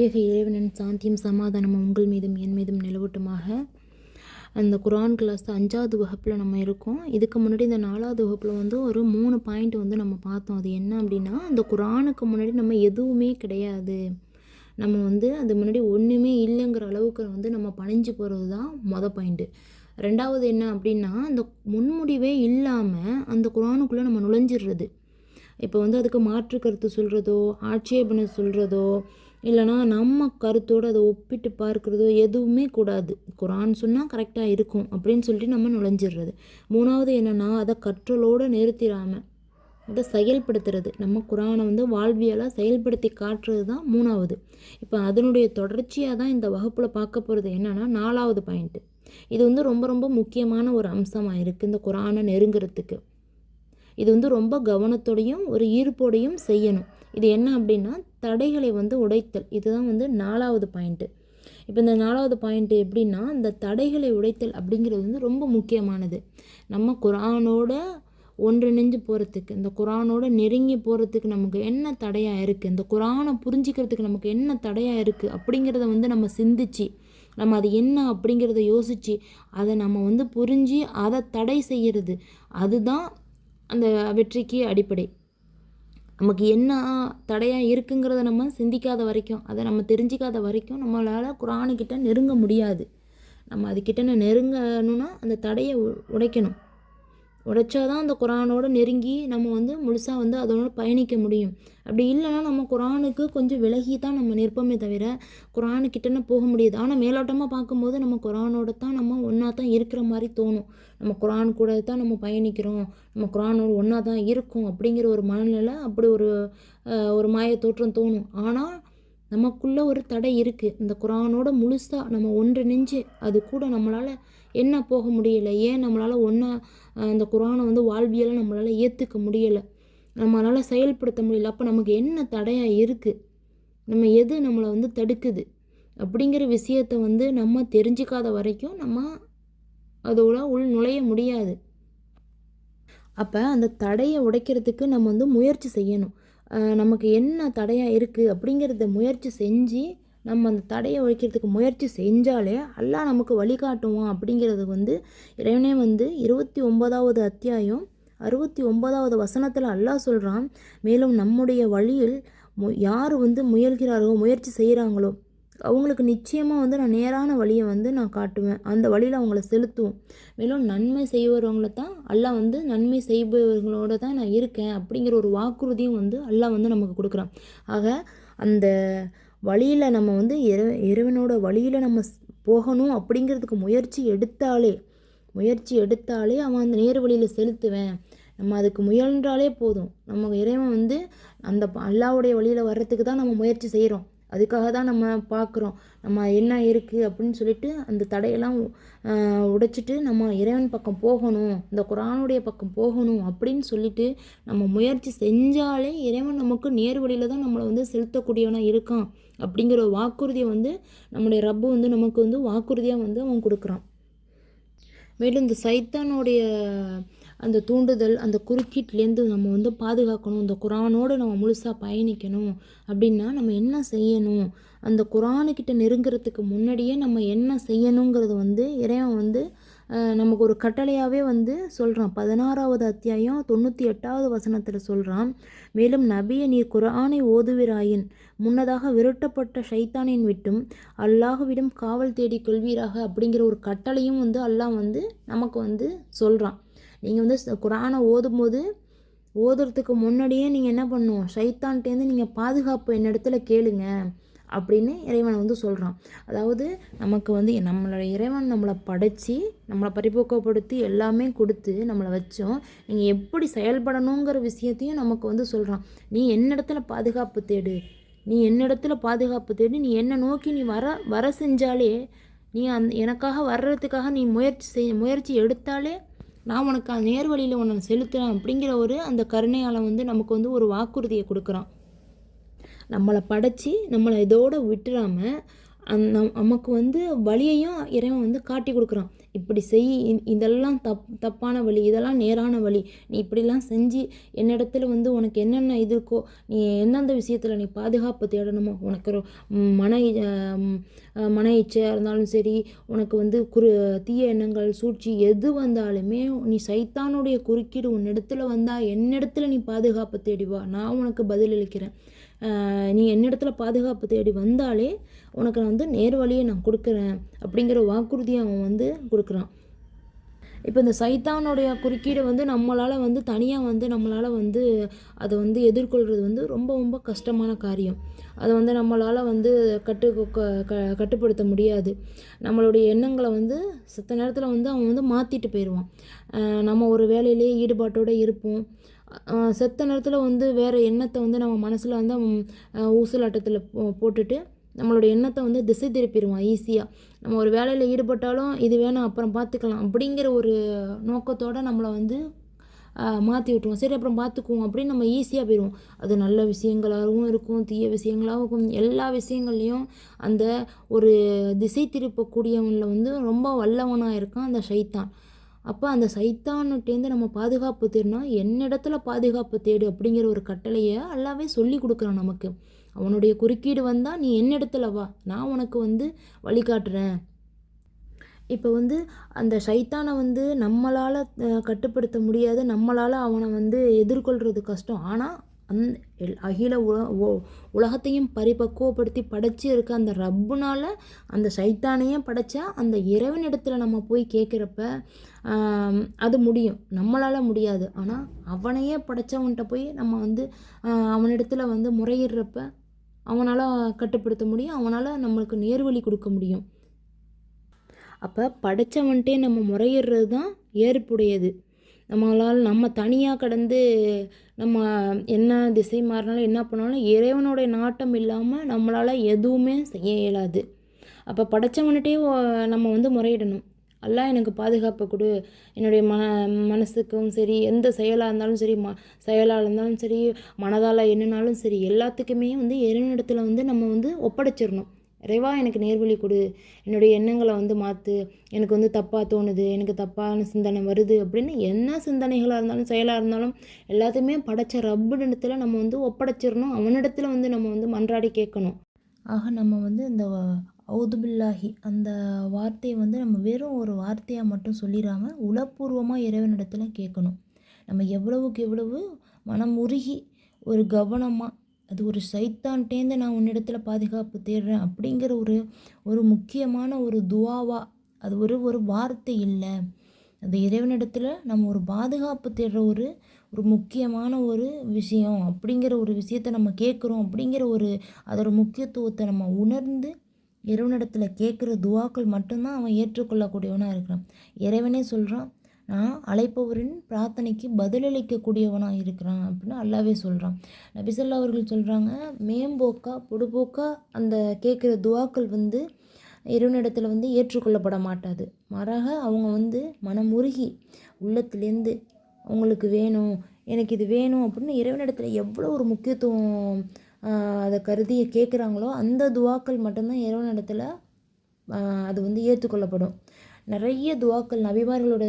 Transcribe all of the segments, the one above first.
ஏக இறைவனின் சாந்தியும் சமாதானமும் உங்கள் மீதும் என் மீதும் நிலவட்டுமாக. அந்த குரான் கிளாஸ் 5வது வகுப்பில் நம்ம இருக்கோம். இதுக்கு முன்னாடி இந்த 4வது வகுப்பில் வந்து ஒரு 3 பாயிண்ட் வந்து நம்ம பார்த்தோம். அது என்ன அப்படின்னா, அந்த குரானுக்கு முன்னாடி நம்ம எதுவுமே கிடையாது, நம்ம வந்து அது முன்னாடி ஒன்றுமே இல்லைங்கிற அளவுக்கு வந்து நம்ம பணிஞ்சு போகிறது தான் பாயிண்ட்டு. 2வது என்ன அப்படின்னா, அந்த முன்முடிவே இல்லாமல் அந்த குரானுக்குள்ளே நம்ம நுழைஞ்சிடுறது. இப்போ வந்து அதுக்கு மாற்று கருத்து சொல்கிறதோ, ஆட்சேபனை சொல்கிறதோ, இல்லைனா நம்ம கருத்தோடு அதை ஒப்பிட்டு பார்க்குறதோ எதுவுமே கூடாது. குரான் சொன்னால் கரெக்டாக இருக்கும் அப்படின்னு சொல்லிட்டு நம்ம நுழைஞ்சிடுறது. 3வது என்னென்னா, அதை கற்றலோடு நிறுத்திடாமல் அதை செயல்படுத்துறது. நம்ம குரானை வந்து வாழ்வியலாக செயல்படுத்தி காட்டுறது தான் 3வது. இப்போ அதனுடைய தொடர்ச்சியாக தான் இந்த வகுப்பில் பார்க்க போகிறது என்னென்னா 4வது பாயிண்ட்டு. இது வந்து ரொம்ப ரொம்ப முக்கியமான ஒரு அம்சமாக இருக்குது இந்த குரானை நெருங்கிறதுக்கு. இது வந்து ரொம்ப கவனத்தோடையும் ஒரு ஈர்ப்போடையும் செய்யணும். இது என்ன அப்படின்னா, தடைகளை வந்து உடைத்தல். இதுதான் வந்து 4வது பாயிண்ட்டு. இப்போ இந்த 4வது பாயிண்ட்டு எப்படின்னா, இந்த தடைகளை உடைத்தல் அப்படிங்கிறது வந்து ரொம்ப முக்கியமானது. நம்ம குரானோட ஒன்றிணைஞ்சு போகிறதுக்கு, இந்த குரானோட நெருங்கி போகிறதுக்கு நமக்கு என்ன தடையாக இருக்குது, இந்த குரானை புரிஞ்சிக்கிறதுக்கு நமக்கு என்ன தடையாக இருக்குது அப்படிங்கிறத வந்து நம்ம சிந்திச்சு, நம்ம அது என்ன அப்படிங்கிறத யோசித்து அதை நம்ம வந்து புரிஞ்சு அதை தடை செய்கிறது, அதுதான் அந்த வெற்றிக்கு அடிப்படை. நமக்கு என்ன தடையாக இருக்குங்கிறத நம்ம சிந்திக்காத வரைக்கும், அதை நம்ம தெரிஞ்சிக்காத வரைக்கும் நம்மளால் குரானுக்கிட்ட நெருங்க முடியாது. நம்ம அதுக்கிட்ட நெருங்கணுன்னா அந்த தடையை உடைக்கணும். உடைச்சாதான் அந்த குரானோடு நெருங்கி நம்ம வந்து முழுசாக வந்து அதோட பயணிக்க முடியும். அப்படி இல்லைன்னா நம்ம குரானுக்கு கொஞ்சம் விலகி தான் நம்ம நிற்போமே தவிர குரானுக்கிட்டே போக முடியாது. ஆனால் மேலோட்டமாக பார்க்கும்போது நம்ம குரானோட தான் நம்ம ஒன்றா தான் இருக்கிற மாதிரி தோணும். நம்ம குரான் கூட தான் நம்ம பயணிக்கிறோம், நம்ம குரானோட ஒன்றா தான் இருக்கும் அப்படிங்கிற ஒரு மனநிலை, அப்படி ஒரு மாய தோற்றம் தோணும். ஆனால் நமக்குள்ளே ஒரு தடை இருக்குது. இந்த குரானோட முழுசாக நம்ம ஒன்றிணைஞ்சு அது கூட நம்மளால் என்ன போக முடியலை, ஏன் நம்மளால் ஒன்றா அந்த குரானை வந்து வாழ்வியலை நம்மளால் ஏற்றுக்க முடியலை, நம்மளால் செயல்படுத்த முடியல. அப்போ நமக்கு என்ன தடையாக இருக்குது, நம்ம எது நம்மளை வந்து தடுக்குது அப்படிங்கிற விஷயத்தை வந்து நம்ம தெரிஞ்சிக்காத வரைக்கும் நம்ம அதோட நுழைய முடியாது. அப்போ அந்த தடையை உடைக்கிறதுக்கு நம்ம வந்து முயற்சி செய்யணும். நமக்கு என்ன தடையாக இருக்குது அப்படிங்கிறத முயற்சி செஞ்சு நம்ம அந்த தடையை உடைக்கிறதுக்கு முயற்சி செஞ்சாலே அல்லாஹ் நமக்கு வழிகாட்டுவான் அப்படிங்கிறது வந்து இறைவனே வந்து 29வது அத்தியாயம் 69வது வசனத்தில் அல்லாஹ் சொல்கிறான். மேலும் நம்முடைய வழியில் யார் வந்து முயல்கிறார்களோ, முயற்சி செய்கிறாங்களோ அவங்களுக்கு நிச்சயமாக வந்து நான் நேரான வழியை வந்து நான் காட்டுவேன், அந்த வழியில் அவங்கள செலுத்துவோம். மேலும் நன்மை செய்பவர்களை தான் அல்லாஹ் வந்து நன்மை செய்பவர்களோடு தான் நான் இருக்கேன் அப்படிங்கிற ஒரு வாக்குறுதியும் வந்து அல்லாஹ் வந்து நமக்கு கொடுக்குறான். ஆக அந்த வழியில் நம்ம வந்து இறைவனோட வழியில் நம்ம போகணும் அப்படிங்கிறதுக்கு முயற்சி எடுத்தாலே அவன் அந்த நேர் வழியில் செலுத்துவேன். நம்ம அதுக்கு முயன்றாலே போதும். நம்ம இறைவன் வந்து அந்த அல்லாஹ்வுடைய வழியில் வர்றதுக்கு தான் நம்ம முயற்சி செய்கிறோம். அதுக்காக தான் நம்ம பார்க்குறோம் நம்ம என்ன இருக்குது அப்படின்னு சொல்லிட்டு அந்த தடையெல்லாம் உடைச்சிட்டு நம்ம இறைவன் பக்கம் போகணும், இந்த குரானுடைய பக்கம் போகணும் அப்படின்னு சொல்லிட்டு நம்ம முயற்சி செஞ்சாலே இறைவன் நமக்கு நேர் வழியில் தான் நம்மளை வந்து செலுத்தக்கூடியவனாக இருக்கான் அப்படிங்கிற ஒரு வாக்குறுதியை வந்து நம்முடைய ரப்பு வந்து நமக்கு வந்து வாக்குறுதியாக வந்து அவன் கொடுக்குறான். மேலும் இந்த சைத்தானுடைய அந்த தூண்டுதல், அந்த குறுக்கீட்லேருந்து நம்ம வந்து பாதுகாக்கணும், இந்த குரானோடு நம்ம முழுசாக பயணிக்கணும் அப்படின்னா நம்ம என்ன செய்யணும், அந்த குரானுக்கிட்ட நெருங்கிறதுக்கு முன்னாடியே நம்ம என்ன செய்யணுங்கிறது வந்து இறைவன் வந்து நமக்கு ஒரு கட்டளையாகவே வந்து சொல்கிறான். 16வது அத்தியாயம் 98வது வசனத்தில் சொல்கிறான். மேலும் நபியை நீர் குரானை ஓதுவிராயின் முன்னதாக விரட்டப்பட்ட ஷைத்தானின் விட்டும் அல்லாஹ்விடம் காவல் தேடி கொள்வீராக அப்படிங்கிற ஒரு கட்டளையும் வந்து அல்லாஹ் வந்து நமக்கு வந்து சொல்கிறான். நீங்கள் வந்து குரானை ஓதுறதுக்கு முன்னாடியே நீங்கள் என்ன பண்ணணும், ஷைத்தான்ட்டேருந்து நீங்கள் பாதுகாப்பு என்னிடத்துல கேளுங்க அப்படின்னு இறைவன் வந்து சொல்கிறான். அதாவது நமக்கு வந்து நம்மளோட இறைவன் நம்மளை படைச்சி நம்மளை பரிபோக்கப்படுத்தி எல்லாமே கொடுத்து நம்மளை வச்சோம். நீங்கள் எப்படி செயல்படணுங்கிற விஷயத்தையும் நமக்கு வந்து சொல்கிறான். நீ என்னிடத்துல பாதுகாப்பு தேடு, நீ என்னை நோக்கி நீ வர செஞ்சாலே, நீ எனக்காக வர்றதுக்காக நீ முயற்சி எடுத்தாலே நான் உனக்கு நேர் வழியில் உன்னை செலுத்துகிறேன் அப்படிங்கிற அந்த கருணையால் வந்து நமக்கு வந்து ஒரு வாக்குறுதியை கொடுக்குறான். நம்மளை படைச்சி நம்மளை இதோடு விட்டுறாமல் நமக்கு வந்து வழியையும் இறைவன் வந்து காட்டி கொடுக்குறான். இப்படி செய், இதெல்லாம் தப்பான வழி, இதெல்லாம் நேரான வழி, நீ இப்படிலாம் செஞ்சு என்னிடத்துல வந்து உனக்கு என்னென்ன இது இருக்கோ, நீ எந்தெந்த விஷயத்தில் நீ பாதுகாப்பு தேடணுமோ, உனக்கு ஒரு மன இச்சையாக இருந்தாலும் சரி, உனக்கு வந்து தீய எண்ணங்கள் சூழ்ச்சி எது வந்தாலுமே, நீ சைத்தானுடைய குறுக்கீடு உன்னிடத்துல வந்தால் என்னிடத்துல நீ பாதுகாப்பு தேடிவா, நான் உனக்கு பதிலளிக்கிறேன். நீ என்னிடத்துல பாதுகாப்பு தேடி வந்தாலே உனக்கு நான் வந்து நேர் வழியை நான் கொடுக்குறேன் அப்படிங்கிற வாக்குறுதியை அவன் வந்து கொடுக்குறான். இப்போ இந்த சைத்தானுடைய குறுக்கீடு வந்து நம்மளால் வந்து தனியாக வந்து நம்மளால் வந்து அதை வந்து எதிர்கொள்கிறது வந்து ரொம்ப ரொம்ப கஷ்டமான காரியம். அதை வந்து நம்மளால் வந்து கட்டுப்படுத்த முடியாது. நம்மளுடைய எண்ணங்களை வந்து சித்த நேரத்தில் வந்து அவன் வந்து மாற்றிட்டு போயிடுவான். நம்ம ஒரு வேலையிலேயே ஈடுபாட்டோடு இருப்போம். செத்த நேரத்தில் வந்து வேறு எண்ணத்தை வந்து நம்ம மனசில் வந்து ஊசலாட்டத்தில் போட்டுட்டு நம்மளோட எண்ணத்தை வந்து திசை திருப்பிடுவான் ஈஸியாக. நம்ம ஒரு வேலையில் ஈடுபட்டாலும் இது வேணாம் அப்புறம் பார்த்துக்கலாம் அப்படிங்கிற ஒரு நோக்கத்தோடு நம்மளை வந்து மாற்றி விட்டுருவோம். சரி அப்புறம் பார்த்துக்குவோம் அப்படின்னு நம்ம ஈஸியாக போயிடுவோம். அது நல்ல விஷயங்களாகவும் இருக்கும், தீய விஷயங்களாகவும் இருக்கும். எல்லா விஷயங்கள்லேயும் அந்த ஒரு திசை திருப்பக்கூடியவனில் வந்து ரொம்ப வல்லவனாக இருக்கான் அந்த சைத்தான். அப்போ அந்த சைத்தானுட்டேருந்து நம்ம பாதுகாப்பு தேடினா என்னிடத்துல பாதுகாப்பு தேடு அப்படிங்கிற ஒரு கட்டளையை அல்லாவே சொல்லி கொடுக்குறான் நமக்கு. அவனுடைய குறுக்கீடு வந்தால் நீ என்னிடத்துல வா, நான் உனக்கு வந்து வழிகாட்டுறேன். இப்போ வந்து அந்த சைத்தானை வந்து நம்மளால் கட்டுப்படுத்த முடியாது, நம்மளால் அவனை வந்து எதிர்கொள்கிறது கஷ்டம். ஆனால் அகில உலகத்தையும் பரிபக்குவப்படுத்தி படைச்சி இருக்க அந்த ரப்புனால் அந்த சைத்தானையும் படைச்சா அந்த இறைவனிடத்தில் நம்ம போய் கேட்குறப்ப அது முடியும், நம்மளால் முடியாது. ஆனால் அவனையே படைச்சவன்கிட்ட போய் நம்ம வந்து அவனிடத்தில் வந்து முறையிடுறப்ப அவனால் கட்டுப்படுத்த முடியும், அவனால் நம்மளுக்கு நேர்வழி கொடுக்க முடியும். அப்போ படைச்சவன்ட்டே நம்ம முறையிடுறது தான் ஏற்புடையது. நம்ம தனியாக கடந்து நம்ம என்ன திசை மாறினாலும் என்ன பண்ணாலும் இறைவனுடைய நாட்டம் இல்லாமல் நம்மளால் எதுவுமே செய்ய இயலாது. அப்போ படைச்சவன்கிட்டே நம்ம வந்து முறையிடணும். அல்லாஹ் எனக்கு பாதுகாப்பு கொடு, என்னுடைய மனசுக்கும் சரி, எந்த செயலாக இருந்தாலும் சரி, செயலாக இருந்தாலும் சரி, மனதால் என்னன்னாலும் சரி, எல்லாத்துக்குமே வந்து இறைவனிடத்தில் வந்து நம்ம வந்து ஒப்படைச்சிடணும். இறைவா எனக்கு நேர்வழி கொடு, என்னுடைய எண்ணங்களை வந்து மாற்று, எனக்கு வந்து தப்பாக தோணுது, எனக்கு தப்பான சிந்தனை வருது அப்படின்னு என்ன சிந்தனைகளாக இருந்தாலும் செயலாக இருந்தாலும் எல்லாத்தையுமே படைச்ச ரப்பிடத்தில் நம்ம வந்து ஒப்படைச்சிடணும். அவனிடத்தில் வந்து நம்ம வந்து மன்றாடி கேட்கணும். ஆக நம்ம வந்து இந்த அவுதுபில்லாஹி அந்த வார்த்தையை வந்து நம்ம வெறும் ஒரு வார்த்தையாக மட்டும் சொல்லிடாமல் உளப்பூர்வமாக இறைவனிடத்தில் கேட்கணும். நம்ம எவ்வளவுக்கு எவ்வளவு மனம் உருகி ஒரு கவனமாக அது ஒரு சைத்தான்ட்டேந்து நான் உன்னிடத்தில் பாதுகாப்பு தேடுறேன் அப்படிங்கிற ஒரு முக்கியமான ஒரு துவாவாக, அது ஒரு வார்த்தை இல்லை, அந்த இறைவனிடத்தில் நம்ம ஒரு பாதுகாப்பு தேடுற ஒரு முக்கியமான ஒரு விஷயம் அப்படிங்கிற ஒரு விஷயத்தை நம்ம கேட்குறோம் அப்படிங்கிற அதோட முக்கியத்துவத்தை நம்ம உணர்ந்து இறைவனிடத்தில் கேட்குற துவாக்கள் மட்டும்தான் அவன் ஏற்றுக்கொள்ளக்கூடியவனாக இருக்கிறான். இறைவனே சொல்கிறான், நான் அழைப்பவரின் பிரார்த்தனைக்கு பதிலளிக்கக்கூடியவனாக இருக்கிறான் அப்படின்னு அல்லாவே சொல்கிறான். நபிசல்லா அவர்கள் சொல்கிறாங்க, மேம்போக்கா பொடுபோக்கா அந்த கேட்குற துவாக்கள் வந்து இறைவனிடத்தில் வந்து ஏற்றுக்கொள்ளப்பட மாட்டாது. மாறாக அவங்க வந்து மனமுருகி உள்ளத்துலேருந்து அவங்களுக்கு வேணும், எனக்கு இது வேணும் அப்படின்னு இறைவனிடத்தில் எவ்வளோ ஒரு முக்கியத்துவம் அதை கருதி கேட்குறாங்களோ அந்த துவாக்கள் மட்டும்தான் இறைவனிடத்தில் அது வந்து ஏற்றுக்கொள்ளப்படும். நிறைய துவாக்கள் நபிமார்களோட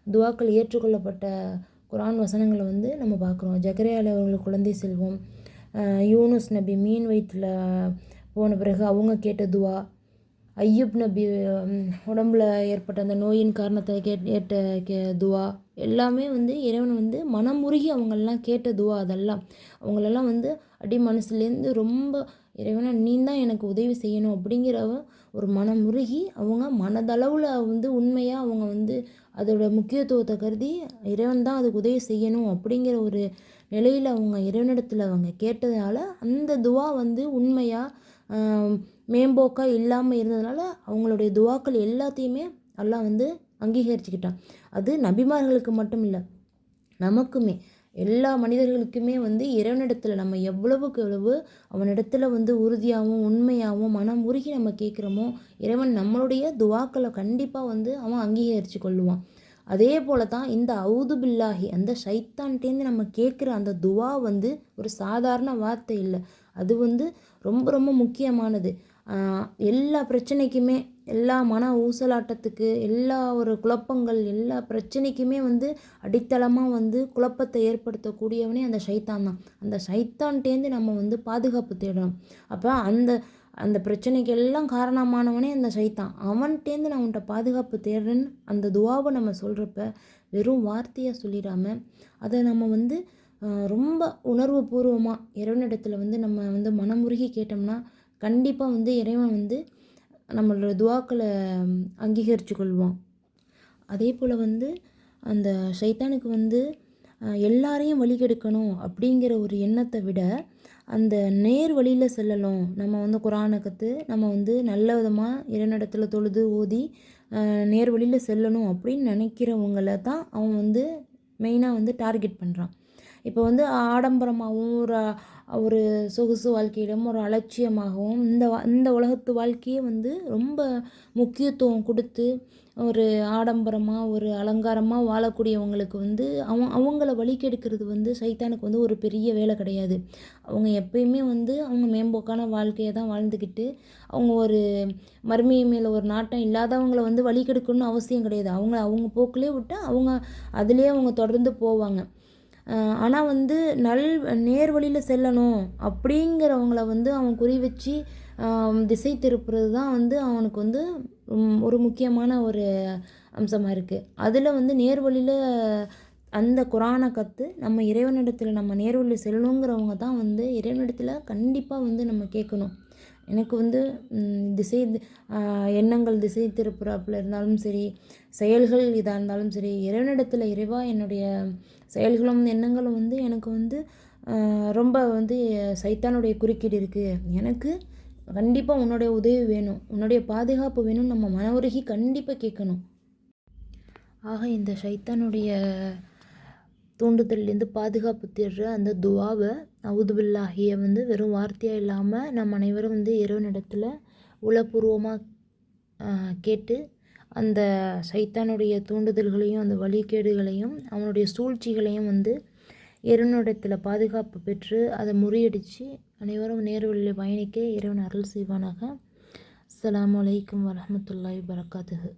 துவாக்கள் ஏற்றுக்கொள்ளப்பட்ட குரான் வசனங்களை வந்து நம்ம பார்க்குறோம். ஜக்கரியா அவர்களுக்கு குழந்தை செல்வம், யூனுஸ் நபி மீன் வயிற்றில் போன பிறகு அவங்க கேட்ட துவா, ஐயூப் நபி உடம்புல ஏற்பட்ட அந்த நோயின் காரணத்தை ஏற்ற துவா, எல்லாமே வந்து இறைவன் வந்து மனமுருகி அவங்களெலாம் கேட்ட துவா. அதெல்லாம் அவங்களெல்லாம் வந்து அடி மனசுலேருந்து ரொம்ப இறைவனை நீ தான் எனக்கு உதவி செய்யணும் அப்படிங்கிற ஒரு மனமுருகி அவங்க மனதளவில் வந்து உண்மையாக அவங்க வந்து அதோட முக்கியத்துவத்தை கருதி இறைவன் தான் அதுக்கு உதவி செய்யணும் அப்படிங்கிற ஒரு நிலையில் அவங்க இறைவனிடத்தில் அவங்க கேட்டதால் அந்த துவா வந்து உண்மையாக மேம்போக்காக இல்லாமல் இருந்ததுனால அவங்களுடைய துவாக்கள் எல்லாத்தையுமே அல்லாஹ் வந்து அங்கீகரிச்சுக்கிட்டான். அது நபிமார்களுக்கு மட்டும் இல்லை, நமக்குமே எல்லா மனிதர்களுக்குமே வந்து இறைவனிடத்தில் நம்ம எவ்வளவுக்கு எவ்வளவு அவனிடத்தில் வந்து உறுதியாகவும் உண்மையாகவும் மனம் உருகி நம்ம கேட்குறோமோ இறைவன் நம்மளுடைய துவாக்களை கண்டிப்பாக வந்து அவன் அங்கீகரித்து கொள்ளுவான். அதே போல தான் இந்த அவுது பில்லாஹி அந்த ஷைத்தான்ட்டேருந்து நம்ம கேட்குற அந்த துவா வந்து ஒரு சாதாரண வார்த்தை இல்லை, அது வந்து ரொம்ப ரொம்ப முக்கியமானது. எல்லா பிரச்சனைக்குமே, எல்லா மன ஊசலாட்டத்துக்கு, எல்லா ஒரு குழப்பங்கள், எல்லா பிரச்சனைக்குமே வந்து அடித்தளமாக வந்து குழப்பத்தை ஏற்படுத்தக்கூடியவனே அந்த ஷைத்தான் தான். அந்த ஷைத்தான்ட்டேருந்து நம்ம வந்து பாதுகாப்பு தேடணும். அப்போ அந்த அந்த பிரச்சனைக்கு எல்லாம் காரணமானவனே அந்த ஷைத்தான். அவன்கிட்டேருந்து நான் உன்கிட்ட பாதுகாப்பு தேடுறேன்னு அந்த துவாவை நம்ம சொல்கிறப்ப வெறும் வார்த்தையாக சொல்லிடாம அதை நம்ம வந்து ரொம்ப உணர்வு பூர்வமாக இறைவனிடத்தில் வந்து நம்ம வந்து மனமுருகி கேட்டோம்னா கண்டிப்பாக வந்து இறைவன் வந்து நம்மளோட துவாக்களை அங்கீகரித்து கொள்வான். அதே போல் வந்து அந்த ஷைத்தானுக்கு வந்து எல்லாரையும் வழிகெடுக்கணும் அப்படிங்கிற ஒரு எண்ணத்தை விட அந்த நேர் வழியில் செல்லணும். நம்ம வந்து குரானை கற்று நம்ம வந்து நல்ல விதமாக இறைவனிடத்தில் தொழுது ஓதி நேர் வழியில் செல்லணும் அப்படின்னு நினைக்கிறவங்கள தான் அவன் வந்து மெயினாக வந்து டார்கெட் பண்ணுறான். இப்போ வந்து ஆடம்பரமாகவும் ஒரு சொகுசு வாழ்க்கையிலும் ஒரு அலட்சியமாகவும் இந்த உலகத்து வாழ்க்கையே வந்து ரொம்ப முக்கியத்துவம் கொடுத்து ஒரு ஆடம்பரமாக ஒரு அலங்காரமாக வாழக்கூடியவங்களுக்கு வந்து அவங்கள வழிகெடுக்கிறது வந்து சைத்தானுக்கு வந்து ஒரு பெரிய வேலை கிடையாது. அவங்க எப்பயுமே வந்து அவங்க மேம்போக்கான வாழ்க்கையை தான் வாழ்ந்துக்கிட்டு அவங்க ஒரு மறுமை மேலே ஒரு நாட்டம் இல்லாதவங்களை வந்து வழிகெடுக்கணும்னு அவசியம் கிடையாது. அவங்க போக்கிலே விட்டு அவங்க அதிலே அவங்க தொடர்ந்து போவாங்க. ஆனால் வந்து நேர் வழியில் செல்லணும் அப்படிங்கிறவங்கள வந்து அவன் குறி வச்சு திசை திருப்புறது தான் வந்து அவனுக்கு வந்து ஒரு முக்கியமான ஒரு அம்சமாக இருக்குது. அதில் வந்து நேர் வழியில் அந்த குரானை கற்று நம்ம இறைவனிடத்தில் நம்ம நேர் வழியில் செல்லணுங்கிறவங்க தான் வந்து இறைவனிடத்தில் கண்டிப்பாக வந்து நம்ம கேட்கணும். எனக்கு வந்து எண்ணங்கள் திசை திருப்புறாப்புல இருந்தாலும் சரி, செயல்கள் இதாக இருந்தாலும் சரி, இறைவனிடத்தில் இறைவா என்னுடைய செயல்களும் எண்ணங்களும் வந்து எனக்கு வந்து ரொம்ப வந்து சைத்தானுடைய குறுக்கீடு இருக்குது, எனக்கு கண்டிப்பாக உன்னுடைய உதவி வேணும், உன்னுடைய பாதுகாப்பு வேணும்னு நம்ம மனவுருகி கண்டிப்பாக கேட்கணும். ஆக இந்த சைத்தானுடைய தூண்டுதல்லேருந்து பாதுகாப்பு தேடுற அந்த துவாவை அவுதுபில்லாஹியை வந்து வெறும் வார்த்தையாக இல்லாமல் நம்ம அனைவரும் வந்து இறைவனிடத்தில் உளப்பூர்வமாக கேட்டு அந்த சைத்தானுடைய தூண்டுதல்களையும் அந்த வழிகேடுகளையும் அவனுடைய சூழ்ச்சிகளையும் வந்து இறைவனிடத்தில் பாதுகாப்பு பெற்று அதை முறியடித்து அனைவரும் நேர்வழியில் பயணிக்க இறைவன் அருள் செய்வானாக. அஸ்ஸலாமு அலைக்கும் வரஹ்மத்துல்லாஹி வபரகாத்துஹு.